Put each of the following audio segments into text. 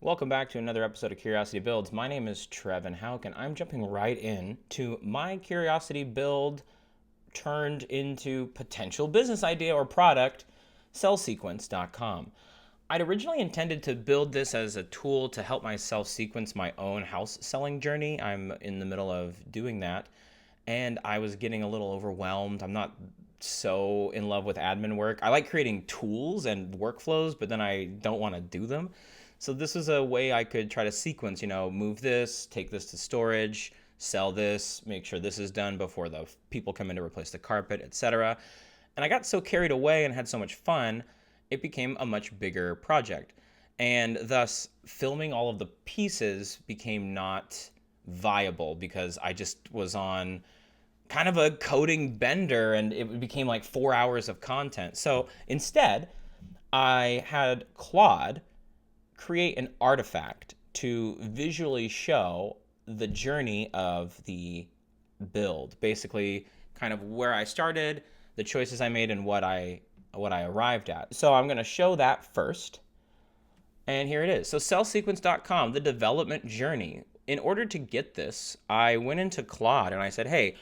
Welcome back to another episode of Curiosity Builds. My name is Trevin Hauk, and I'm jumping right in to my Curiosity build turned into potential business idea or product, cellsequence.com. I'd originally intended to build this as a tool to help myself sequence my own house selling journey. I'm in the middle of doing that, and I was getting a little overwhelmed. I'm not so in love with admin work. I like creating tools and workflows, but then I don't want to do them. So this is a way I could try to sequence, move this, take this to storage, sell this, make sure this is done before the people come in to replace the carpet, etc. And I got so carried away and had so much fun, it became a much bigger project. And thus, filming all of the pieces became not viable because I just was on kind of a coding bender and it became like 4 hours of content. So instead, I had Claude create an artifact to visually show the journey of the build. Basically, kind of where I started, the choices I made, and what I arrived at. So I'm going to show that first. And here it is. So cellsequence.com, the development journey. In order to get this, I went into Claude and I said, hey,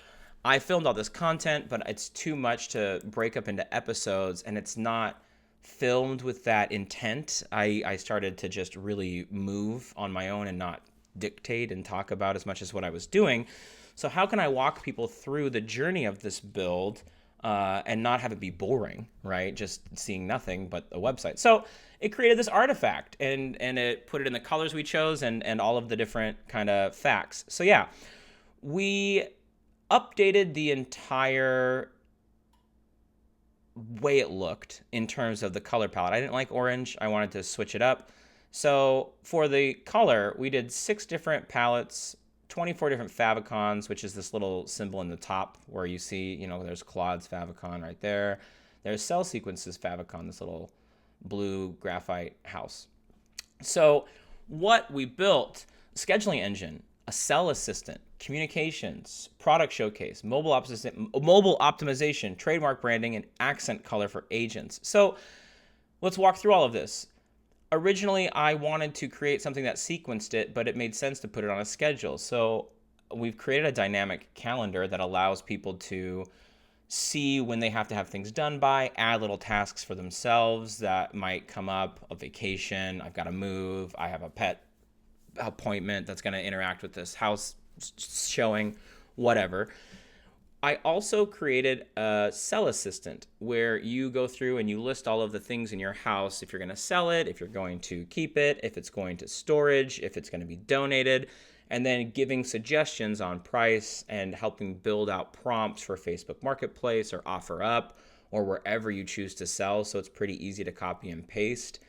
I filmed all this content, but it's too much to break up into episodes, and it's not filmed with that intent. I started to just really move on my own and not dictate and talk about as much as what I was doing. So how can I walk people through the journey of this build and not have it be boring, right? Just seeing nothing but a website. So it created this artifact and it put it in the colors we chose and all of the different kind of facts. So yeah, we updated the entire way it looked in terms of the color palette. I didn't like orange. I wanted to switch it up. So for the color, we did 6 different palettes, 24 different favicons, which is this little symbol in the top where you see, there's Claude's favicon right there. There's Cell Sequence's favicon, this little blue graphite house. So what we built, scheduling engine, a cell assistant, communications, product showcase, mobile optimization, trademark branding, and accent color for agents. So let's walk through all of this. Originally, I wanted to create something that sequenced it, but it made sense to put it on a schedule. So we've created a dynamic calendar that allows people to see when they have to have things done by, add little tasks for themselves that might come up, a vacation, I've got to move, I have a pet appointment that's going to interact with this house showing, whatever. I also created a cell assistant where you go through and you list all of the things in your house, if you're going to sell it, if you're going to keep it, if it's going to storage, if it's going to be donated, and then giving suggestions on price and helping build out prompts for Facebook Marketplace or OfferUp or wherever you choose to sell. So it's pretty easy to copy and paste.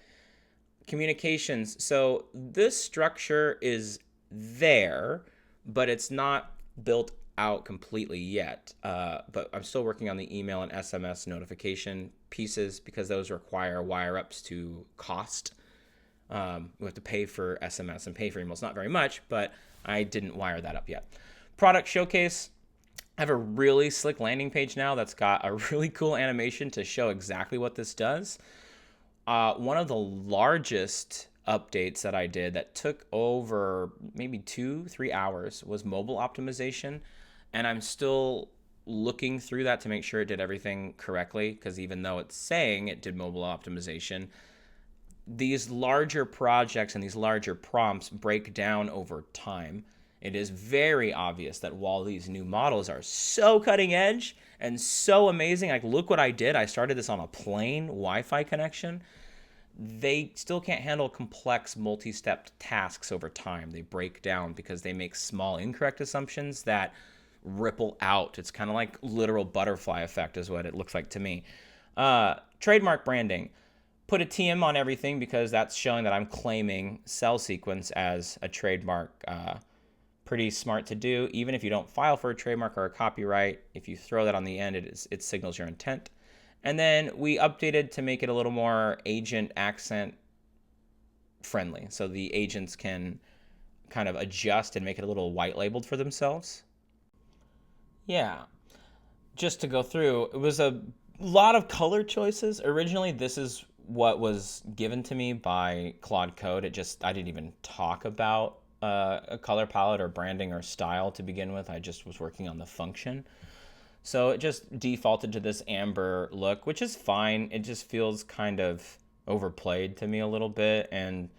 Communications. So this structure is there, but it's not built out completely yet. But I'm still working on the email and SMS notification pieces because those require wire ups to cost. We have to pay for SMS and pay for emails. Not very much, but I didn't wire that up yet. Product showcase. I have a really slick landing page now that's got a really cool animation to show exactly what this does. One of the largest updates that I did that took over maybe 2-3 hours was mobile optimization. And I'm still looking through that to make sure it did everything correctly, because even though it's saying it did mobile optimization, these larger projects and these larger prompts break down over time. It is very obvious that while these new models are so cutting edge and so amazing, like look what I did. I started this on a plain Wi-Fi connection. They still can't handle complex multi-step tasks over time. They break down because they make small incorrect assumptions that ripple out. It's kind of like literal butterfly effect is what it looks like to me. Trademark branding. Put a TM on everything because that's showing that I'm claiming Cell Sequence as a trademark. Pretty smart to do. Even if you don't file for a trademark or a copyright, if you throw that on the end, it signals your intent. And then we updated to make it a little more agent accent friendly. So the agents can kind of adjust and make it a little white labeled for themselves. Yeah. Just to go through, it was a lot of color choices. Originally, this is what was given to me by Claude Code. I didn't even talk about a color palette or branding or style to begin with. I just was working on the function. So it just defaulted to this amber look, which is fine. It just feels kind of overplayed to me a little bit. And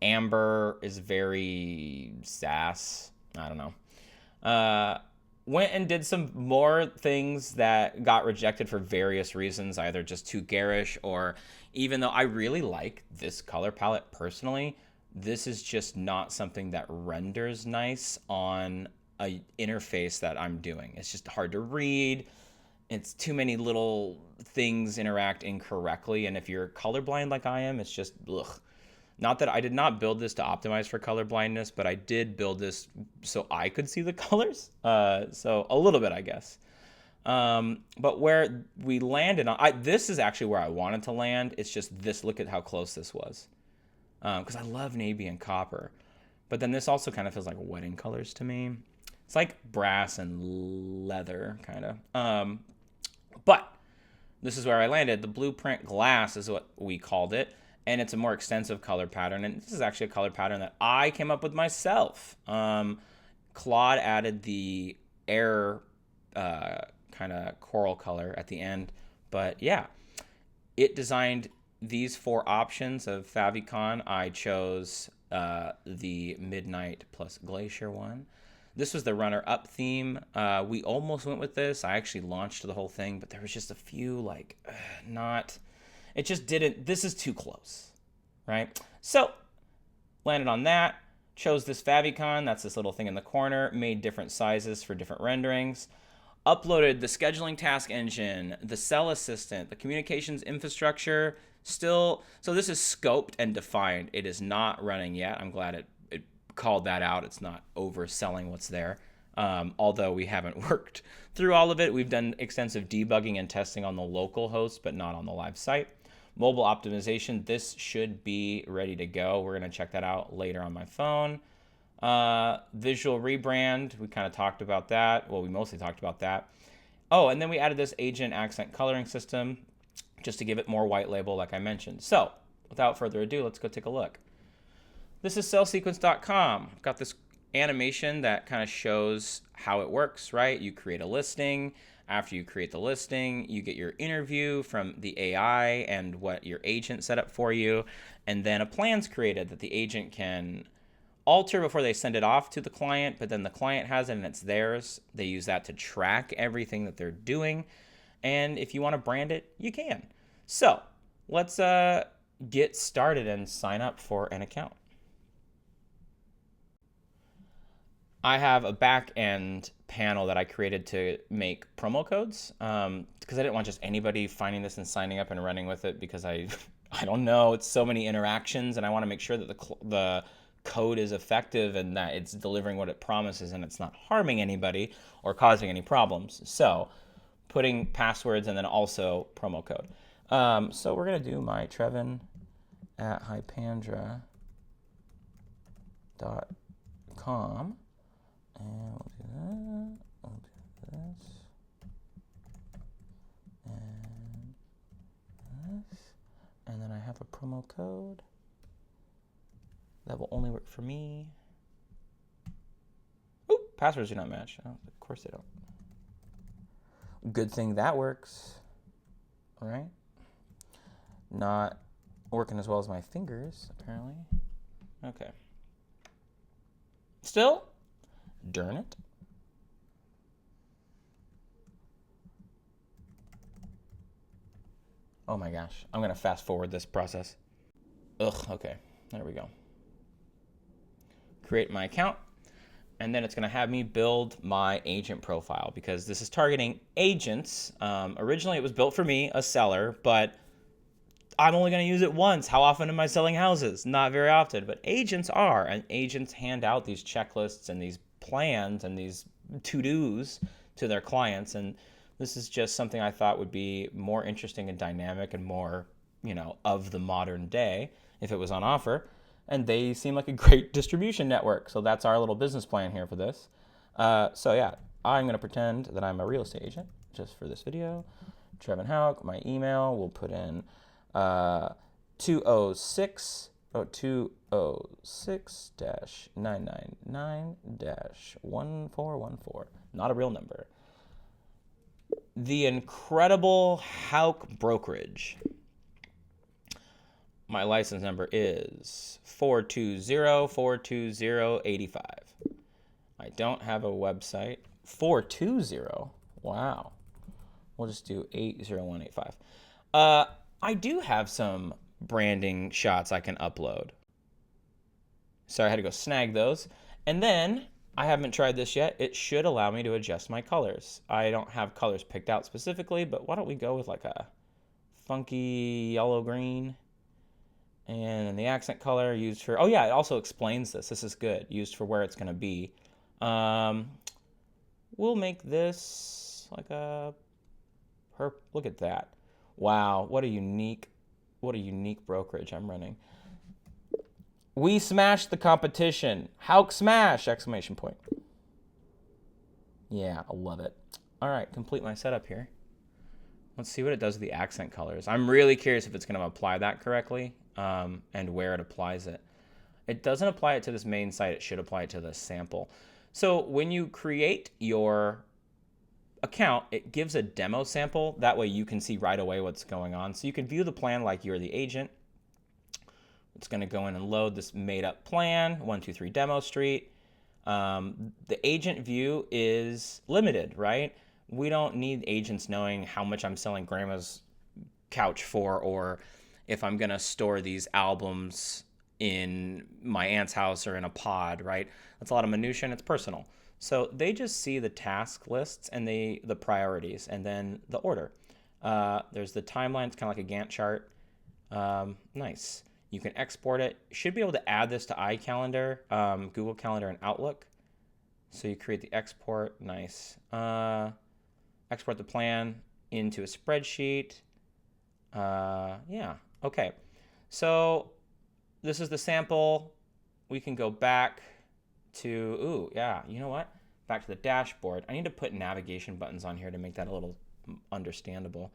amber is very sass. I don't know. Went and did some more things that got rejected for various reasons, either just too garish, or even though I really like this color palette personally, this is just not something that renders nice on a interface that I'm doing. It's just hard to read. It's too many little things interact incorrectly, and if you're colorblind like I am, it's just ugh. Not that I did not build this to optimize for color blindness, but I did build this so I could see the colors. So a little bit, I guess. But where we landed on, this is actually where I wanted to land. It's just this, look at how close this was. Because I love navy and copper. But then this also kind of feels like wedding colors to me. It's like brass and leather, kind of. But this is where I landed. The blueprint glass is what we called it. And it's a more extensive color pattern. And this is actually a color pattern that I came up with myself. Claude added the air kind of coral color at the end. But yeah, it designed these 4 options of favicon. I chose the Midnight plus Glacier one. This was the runner-up theme. We almost went with this. I actually launched the whole thing, but there was just a few, it just didn't, this is too close, right? So, landed on that, chose this favicon, that's this little thing in the corner, made different sizes for different renderings, uploaded the scheduling task engine, the cell assistant, the communications infrastructure, so this is scoped and defined. It is not running yet. I'm glad it called that out. It's not overselling what's there. Although we haven't worked through all of it. We've done extensive debugging and testing on the local host, but not on the live site. Mobile optimization, this should be ready to go. We're going to check that out later on my phone. Visual rebrand, we kind of talked about that. Well, we mostly talked about that. Oh, and then we added this agent accent coloring system just to give it more white label like I mentioned. So, without further ado, let's go take a look. This is cellsequence.com. I've got this animation that kind of shows how it works, right? You create a listing. After you create the listing, you get your interview from the AI and what your agent set up for you. And then a plan's created that the agent can alter before they send it off to the client, but then the client has it and it's theirs. They use that to track everything that they're doing. And if you want to brand it, you can. So let's get started and sign up for an account. I have a back end panel that I created to make promo codes because I didn't want just anybody finding this and signing up and running with it because I don't know, it's so many interactions and I want to make sure that the code is effective and that it's delivering what it promises and it's not harming anybody or causing any problems. So putting passwords and then also promo code. So we're going to do my Trevin at hypandra.com. And we'll do that. We'll do this. And this. And then I have a promo code that will only work for me. Oop, passwords do not match. Oh, of course they don't. Good thing that works. All right. Not working as well as my fingers, apparently. Okay. Still? Darn it. Oh my gosh. I'm going to fast forward this process. Ugh, okay. There we go. Create my account. And then it's going to have me build my agent profile because this is targeting agents. Originally, it was built for me, a seller, but I'm only going to use it once. How often am I selling houses? Not very often, but agents are. And agents hand out these checklists and these plans and these to-dos to their clients. And this is just something I thought would be more interesting and dynamic and more, of the modern day if it was on offer. And they seem like a great distribution network. So that's our little business plan here for this. So yeah, I'm going to pretend that I'm a real estate agent just for this video. Trevin Houck, my email, we'll put in 206 206-999-1414. Not a real number. The incredible Hauk Brokerage. My license number is 420-420-85. I don't have a website. 420. Wow. We'll just do 80185. I do have some branding shots I can upload. Sorry, I had to go snag those. And then, I haven't tried this yet. It should allow me to adjust my colors. I don't have colors picked out specifically, but why don't we go with like a funky yellow-green? And then the accent color used for, oh yeah, it also explains this. This is good, used for where it's going to be. We'll make this like a, look at that. Wow, what a unique brokerage I'm running. We smashed the competition. Hauk smash! Exclamation point. Yeah, I love it. All right, complete my setup here. Let's see what it does with the accent colors. I'm really curious if it's going to apply that correctly, and where it applies it. It doesn't apply it to this main site. It should apply it to the sample. So when you create your account, it gives a demo sample. That way you can see right away what's going on. So you can view the plan like you're the agent. It's going to go in and load this made up plan, 123 Demo Street. The agent view is limited, right? We don't need agents knowing how much I'm selling grandma's couch for, or if I'm going to store these albums in my aunt's house or in a pod, right? That's a lot of minutia and it's personal. So they just see the task lists and the priorities and then the order. There's the timeline. It's kind of like a Gantt chart. Nice. You can export it. You should be able to add this to iCalendar, Google Calendar, and Outlook. So you create the export. Nice. Export the plan into a spreadsheet. Yeah. Okay. So this is the sample. We can go back to, ooh, yeah, you know what? Back to the dashboard. I need to put navigation buttons on here to make that a little understandable.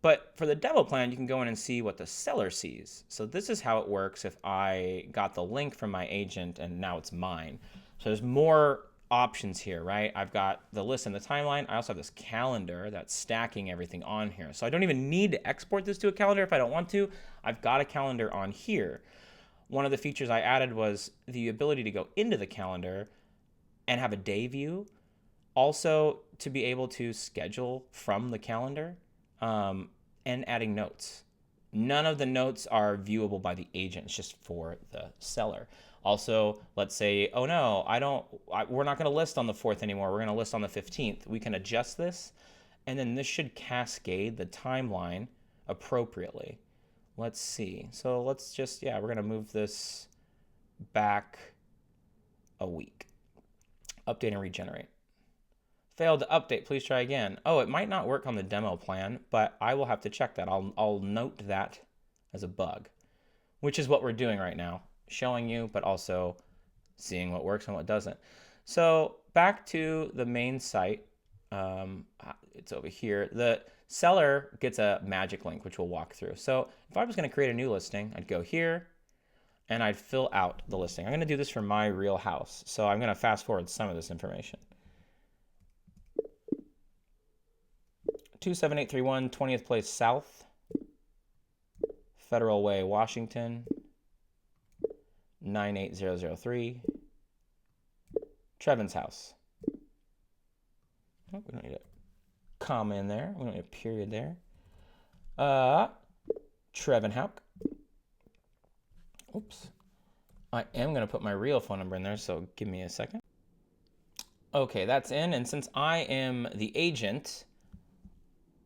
But for the demo plan, you can go in and see what the seller sees. So this is how it works if I got the link from my agent and now it's mine. So there's more options here, right? I've got the list and the timeline. I also have this calendar that's stacking everything on here. So I don't even need to export this to a calendar if I don't want to. I've got a calendar on here. One of the features I added was the ability to go into the calendar and have a day view. Also to be able to schedule from the calendar, and adding notes. None of the notes are viewable by the agent. It's just for the seller. Also, let's say, oh no, we're not going to list on the 4th anymore. We're going to list on the 15th. We can adjust this, and then this should cascade the timeline appropriately. Let's see. So let's just, yeah, we're going to move this back a week. Update and regenerate. Failed to update, please try again. Oh, it might not work on the demo plan, but I will have to check that. I'll note that as a bug, which is what we're doing right now, showing you, but also seeing what works and what doesn't. So back to the main site. It's over here. The seller gets a magic link, which we'll walk through. So if I was going to create a new listing, I'd go here and I'd fill out the listing. I'm going to do this for my real house. So I'm going to fast forward some of this information. 27831 20th Place South, Federal Way, Washington, 98003, Trevin's house. Oh, we don't need a comma in there. We don't need a period there. Trevin Hauk. Oops. I am going to put my real phone number in there, so give me a second. Okay, that's in, and since I am the agent,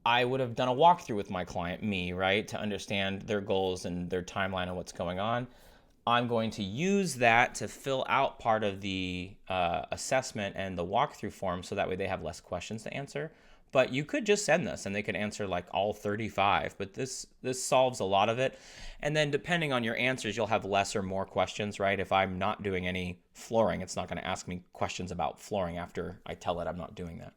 I would have done a walkthrough with my client, me, right, to understand their goals and their timeline and what's going on. I'm going to use that to fill out part of the assessment and the walkthrough form so that way they have less questions to answer. But you could just send this and they could answer like all 35, but this solves a lot of it. And then depending on your answers, you'll have less or more questions, right? If I'm not doing any flooring, it's not going to ask me questions about flooring after I tell it I'm not doing that.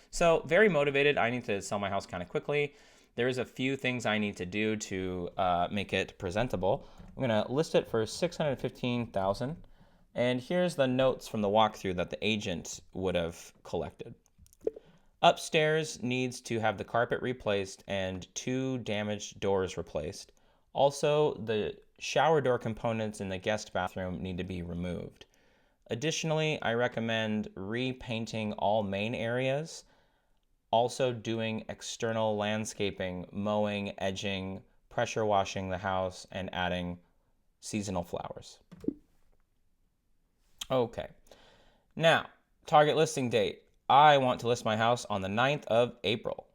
So very motivated. I need to sell my house kind of quickly. There's a few things I need to do to make it presentable. I'm going to list it for $615,000. And here's the notes from the walkthrough that the agent would have collected. Upstairs needs to have the carpet replaced and 2 damaged doors replaced. Also, the shower door components in the guest bathroom need to be removed. Additionally, I recommend repainting all main areas, also doing external landscaping, mowing, edging, pressure washing the house, and adding seasonal flowers. Okay, now, target listing date. I want to list my house on the 9th of April.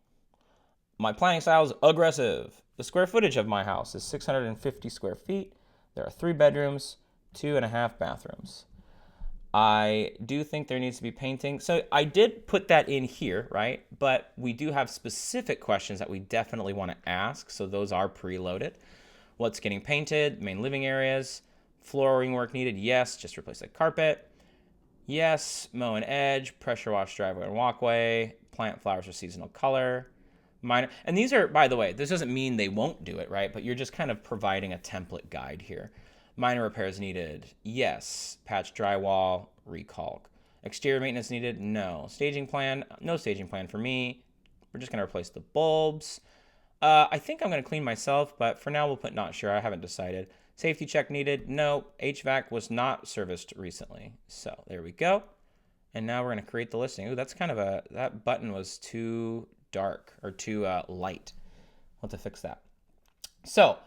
My planning style is aggressive. The square footage of my house is 650 square feet. There are 3 bedrooms, 2.5 bathrooms. I do think there needs to be painting. So I did put that in here, right? But we do have specific questions that we definitely want to ask. So those are preloaded. What's getting painted? Main living areas. Flooring work needed? Yes. Just replace the carpet. Yes. Mow and edge. Pressure wash driveway and walkway. Plant flowers for seasonal color. Minor. And these are, by the way, this doesn't mean they won't do it, right? But you're just kind of providing a template guide here. Minor repairs needed? Yes. Patch drywall, recalc. Exterior maintenance needed? No. Staging plan? No staging plan for me. We're just going to replace the bulbs. I think I'm going to clean myself, but for now we'll put not sure. I haven't decided. Safety check needed? No. HVAC was not serviced recently. So there we go. And now we're going to create the listing. Ooh, that's kind of that button was too dark or too light. We'll have to fix that. So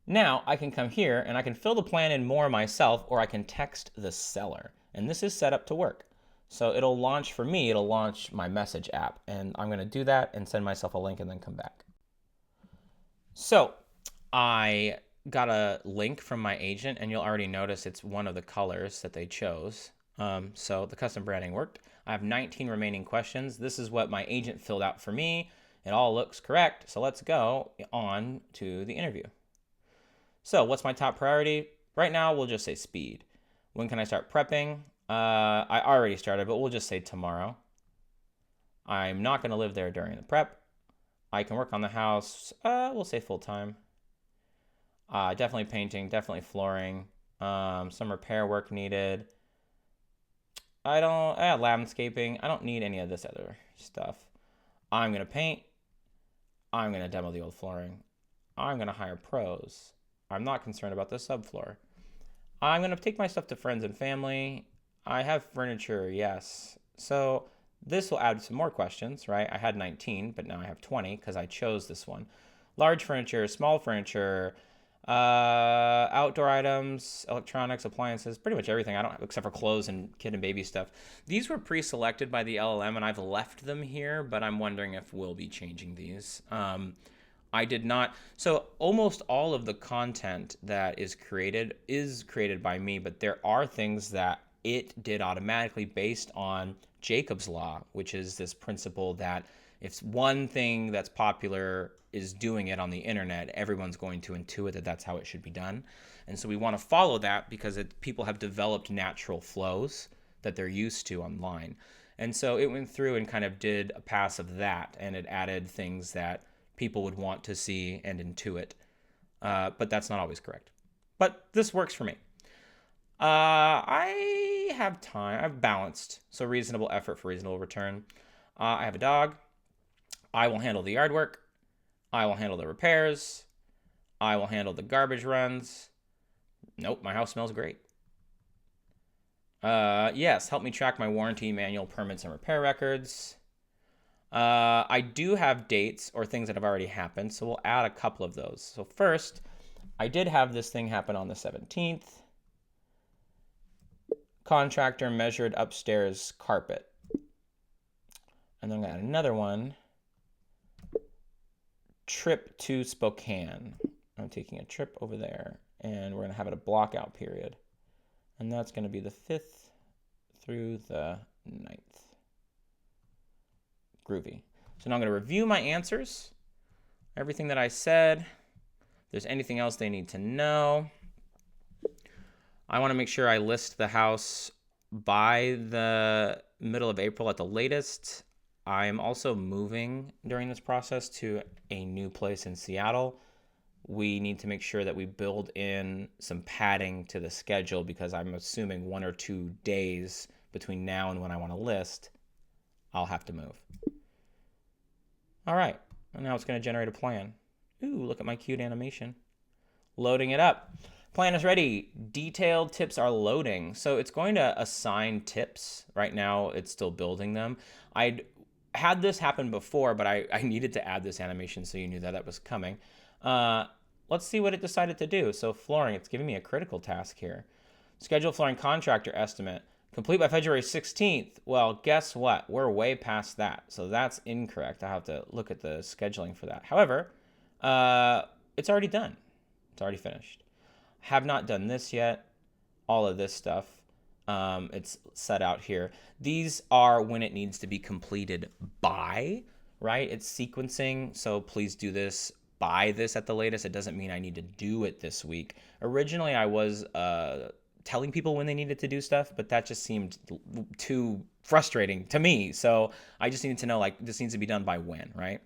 now I can come here and I can fill the plan in more myself, or I can text the seller. And this is set up to work. So it'll launch for me, it'll launch my message app. And I'm going to do that and send myself a link and then come back. So I got a link from my agent, and you'll already notice it's one of the colors that they chose. So the custom branding worked. I have 19 remaining questions. This is what my agent filled out for me. It all looks correct. So let's go on to the interview. So what's my top priority? Right now, we'll just say speed. When can I start prepping? I already started, but we'll just say tomorrow. I'm not going to live there during the prep. I can work on the house. We'll say full time. Definitely painting, definitely flooring. Some repair work needed. Landscaping. I don't need any of this other stuff. I'm going to paint. I'm going to demo the old flooring. I'm going to hire pros. I'm not concerned about the subfloor. I'm going to take my stuff to friends and family. I have furniture, yes. So this will add some more questions, right? I had 19, but now I have 20 because I chose this one. Large furniture, small furniture, outdoor items, electronics, appliances, pretty much everything. I don't have, except for clothes and kid and baby stuff. These were pre-selected by the LLM, and I've left them here, but I'm wondering if we'll be changing these. I did not. So almost all of the content that is created by me, but there are things that it did automatically based on Jacob's law, which is this principle that if one thing that's popular is doing it on the internet, everyone's going to intuit that that's how it should be done. And so we want to follow that because people have developed natural flows that they're used to online. And so it went through and kind of did a pass of that, and it added things that people would want to see and intuit. But that's not always correct. But this works for me. I have time. I've balanced. So reasonable effort for reasonable return. I have a dog. I will handle the yard work. I will handle the repairs. I will handle the garbage runs. Nope, my house smells great. Yes, help me track my warranty, manual, permits, and repair records. I do have dates or things that have already happened, so we'll add a couple of those. So first, I did have this thing happen on the 17th. Contractor measured upstairs carpet. And then I got another one. Trip to Spokane. I'm taking a trip over there, and we're going to have it a block out period. And that's going to be the 5th through the 9th. Groovy. So now I'm going to review my answers, everything that I said. If there's anything else they need to know. I want to make sure I list the house by the middle of April at the latest. I'm also moving during this process to a new place in Seattle. We need to make sure that we build in some padding to the schedule because I'm assuming 1 or 2 days between now and when I want to list, I'll have to move. All right, and now it's going to generate a plan. Ooh, look at my cute animation. Loading it up. Plan is ready. Detailed tips are loading. So it's going to assign tips. Right now, it's still building them. I'd had this happen before, but I needed to add this animation so you knew that was coming. Let's see what it decided to do. So flooring, it's giving me a critical task here. Schedule flooring contractor estimate. Complete by February 16th. Well, guess what? We're way past that. So that's incorrect. I have to look at the scheduling for that. However, it's already done. It's already finished. Have not done this yet. All of this stuff, it's set out here. These are when it needs to be completed by, right? It's sequencing, so please do this by this at the latest. It doesn't mean I need to do it this week. Originally, I was telling people when they needed to do stuff, but that just seemed too frustrating to me. So I just needed to know, like, this needs to be done by when, right?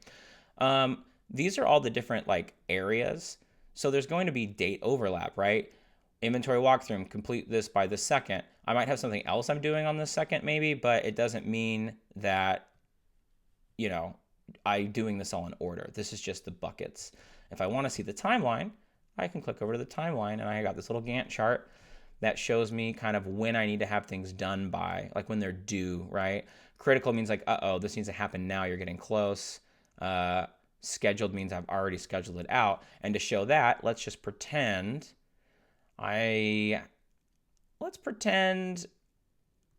These are all the different, like, areas. So there's going to be date overlap, right? Inventory walkthrough, complete this by the 2nd. I might have something else I'm doing on the 2nd maybe, but it doesn't mean that, you know, I'm doing this all in order. This is just the buckets. If I want to see the timeline, I can click over to the timeline, and I got this little Gantt chart that shows me kind of when I need to have things done by, like when they're due, right? Critical means like, uh-oh, this needs to happen now, you're getting close. Scheduled means I've already scheduled it out. And to show that, let's just pretend let's pretend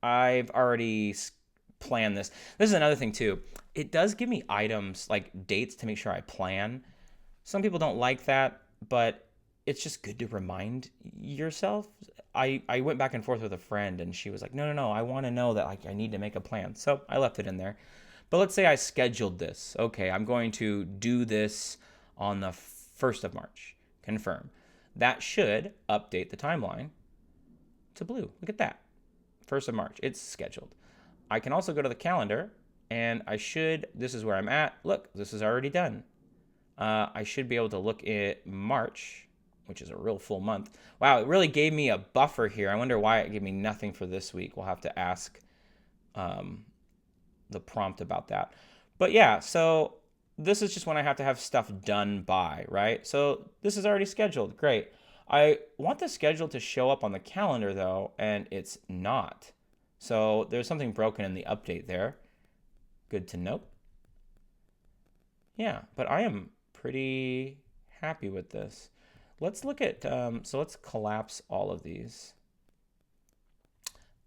I've already planned this. This is another thing too. It does give me items like dates to make sure I plan. Some people don't like that, but it's just good to remind yourself. I went back and forth with a friend, and she was like, no, I want to know that, like, I need to make a plan. So I left it in there. But let's say I scheduled this. Okay, I'm going to do this on the 1st of March. Confirm. That should update the timeline to blue. Look at that. 1st of March. It's scheduled. I can also go to the calendar, and this is where I'm at. Look, this is already done. I should be able to look at March, which is a real full month. Wow, it really gave me a buffer here. I wonder why it gave me nothing for this week. We'll have to ask the prompt about that. But yeah, so this is just when I have to have stuff done by, right? So this is already scheduled. Great. I want the schedule to show up on the calendar though, and it's not. So there's something broken in the update there. Good to note. Yeah, but I am pretty happy with this. Let's look at, so let's collapse all of these.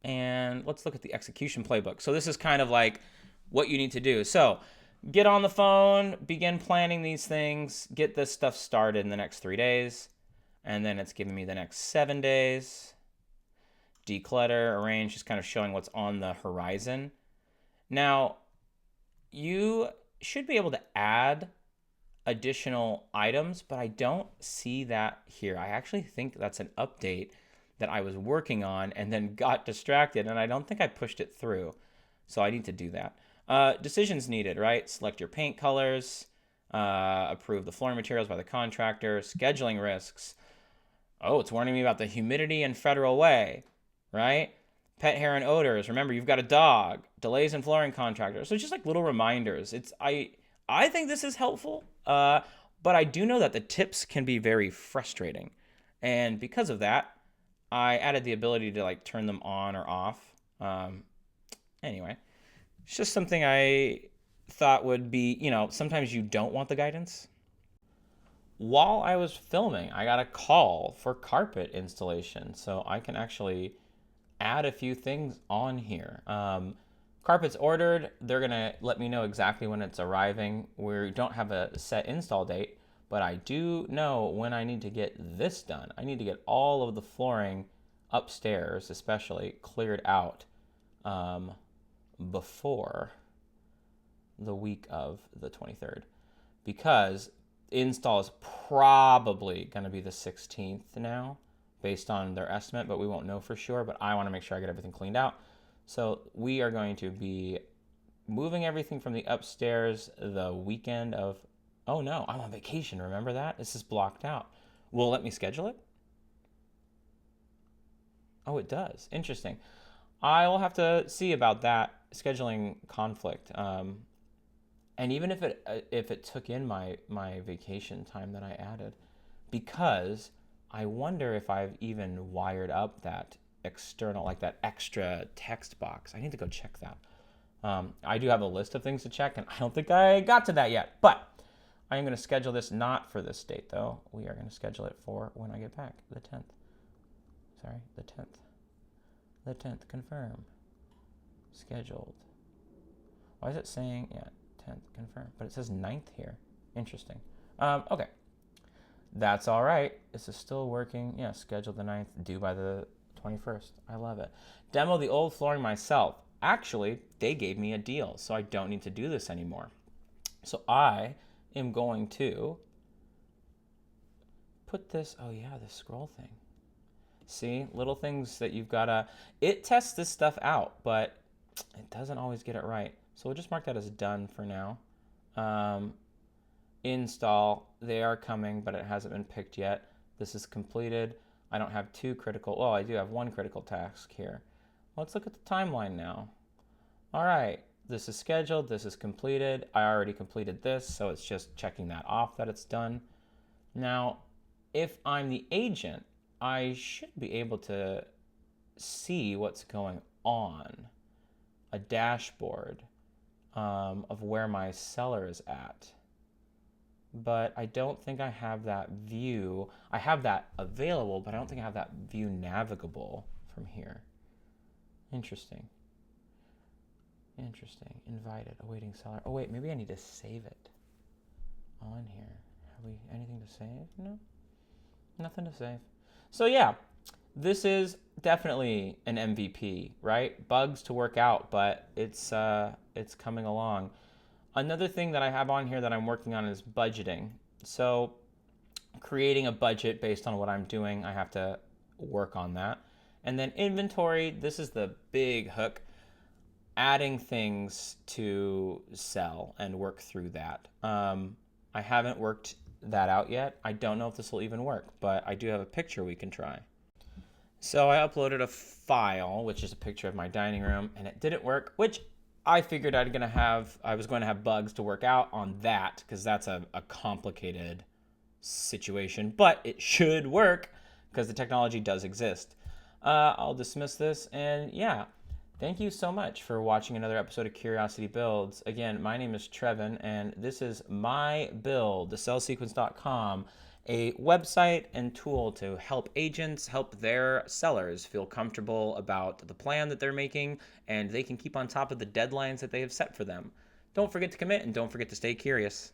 And let's look at the execution playbook. So this is kind of like what you need to do. So get on the phone, begin planning these things, get this stuff started in the next 3 days. And then it's giving me the next 7 days. Declutter, arrange, just kind of showing what's on the horizon. Now, you should be able to add additional items, but I don't see that here. I actually think that's an update that I was working on and then got distracted, and I don't think I pushed it through. So I need to do that. Decisions needed, right? Select your paint colors, approve the flooring materials by the contractor, scheduling risks. Oh, it's warning me about the humidity and Federal Way, right? Pet hair and odors. Remember, you've got a dog. Delays in flooring contractor. So just like little reminders. I think this is helpful, but I do know that the tips can be very frustrating. And because of that, I added the ability to like turn them on or off. Anyway, it's just something I thought would be, sometimes you don't want the guidance. While I was filming, I got a call for carpet installation, so I can actually add a few things on here. Carpet's ordered. They're going to let me know exactly when it's arriving. We don't have a set install date, but I do know when I need to get this done. I need to get all of the flooring upstairs, especially, cleared out before the week of the 23rd, because install is probably going to be the 16th now based on their estimate, but we won't know for sure. But I want to make sure I get everything cleaned out. So we are going to be moving everything from the upstairs the weekend of, oh no, I'm on vacation. Remember that? This is blocked out. Will it let me schedule it? Oh, it does. Interesting. I will have to see about that scheduling conflict. And even if it took in my vacation time that I added, because I wonder if I've even wired up that external, like that extra text box. I need to go check that. I do have a list of things to check, and I don't think I got to that yet. But I am going to schedule this not for this date, though. We are going to schedule it for when I get back, the 10th. Sorry, the 10th. The 10th, confirm. Scheduled. Why is it saying, yeah, 10th, confirm. But it says 9th here. Interesting. Okay. That's all right. This is still working. Yeah, scheduled the 9th, due by the 21st. I love it. Demo the old flooring myself. Actually, they gave me a deal, so I don't need to do this anymore. So I am going to put this, oh yeah, the scroll thing. See, little things that you've got to, it tests this stuff out, but it doesn't always get it right. So we'll just mark that as done for now. Install, they are coming, but it hasn't been picked yet. This is completed. I don't have two critical, well, I do have one critical task here. Let's look at the timeline now. All right, this is scheduled, this is completed. I already completed this, so it's just checking that off that it's done. Now, if I'm the agent, I should be able to see what's going on. A dashboard of where my seller is at. But I don't think I have that view. I have that available, but I don't think I have that view navigable from here. Interesting. Interesting. Invited. Awaiting seller. Oh, wait. Maybe I need to save it on here. Have we anything to save? No. Nothing to save. So, yeah. This is definitely an MVP, right? Bugs to work out, but it's coming along. Another thing that I have on here that I'm working on is budgeting. So, creating a budget based on what I'm doing, I have to work on that. And then inventory, this is the big hook. Adding things to sell and work through that. I haven't worked that out yet. I don't know if this will even work, but I do have a picture we can try. So I uploaded a file, which is a picture of my dining room, and it didn't work, which I figured I was going to have bugs to work out on that, because that's a complicated situation, but it should work because the technology does exist. I'll dismiss this, and yeah, thank you so much for watching another episode of Curiosity Builds. Again, my name is Trevin, and this is my build, sellsequence.com, a website and tool to help agents help their sellers feel comfortable about the plan that they're making, and they can keep on top of the deadlines that they have set for them. Don't forget to commit, and don't forget to stay curious.